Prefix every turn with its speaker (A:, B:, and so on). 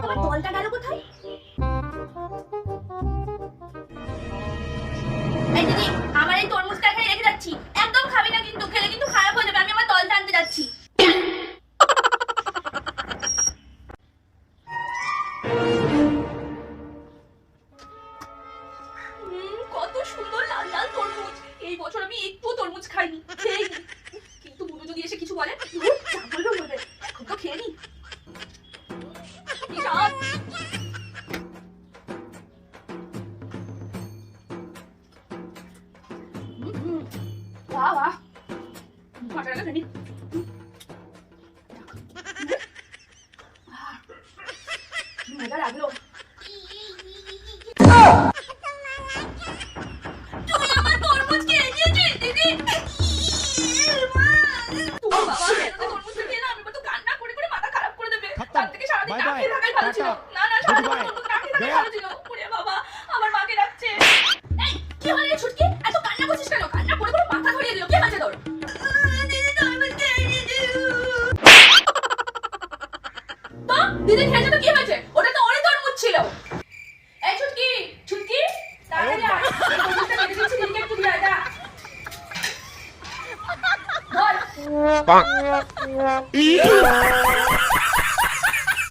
A: আমার বলটা গেল কোথায়? এই দিদি, আমার এই তরমুজটা এখানে রেখে যাচ্ছি, একদম খাবি না কিন্তু, খেলে কিন্তু খারাপ হয়ে যাবে। আমি আমার দলটা আনতে যাচ্ছি। কত সুন্দর লাল লাল তরমুজ। এই বছর আমি একটু তরমুজ খাইনি, খেইনি। কিন্তু বুনু যদি এসে কিছু বলে, যা বলবে বলবে, এখন তো খেয়ে নি। বাহ বাহ, মজা লাগবে। মজা লাগলো। তুই আমার তরমুজ খেয়ে নিয়েছিস দিদি। তুই বাবা খেতে তরমুজ খেয়ে না, আমি তো কান্না করে করে মাথা খারাপ করে দেবে। তার থেকে সারাদিন না খেয়ে থাকাই ভালো ছিল। না না, সারাদিন তরমুজ না খেয়ে থাকাই ভালো ছিল। ওরে বাবা, আমার মাকে ডাকছে। এই কি হলো রে ছুটকি, এত কান্না করছিস কেন? কান্না করে করে মাথা ধরিয়ে দিল। কি হয়েছে তোর? দিদি তরমুজ খেয়ে নিয়েছে। তো দিদি খেয়েছে তো কি হয়েছে? ওটা তো ওরই তরমুজ ছিল। এই ছুটকি, ছুটকি তাড়াতাড়ি আয়, এই তরমুজটা কেটে দিচ্ছি, দিদিকে একটু দিয়ে আয়। ধর।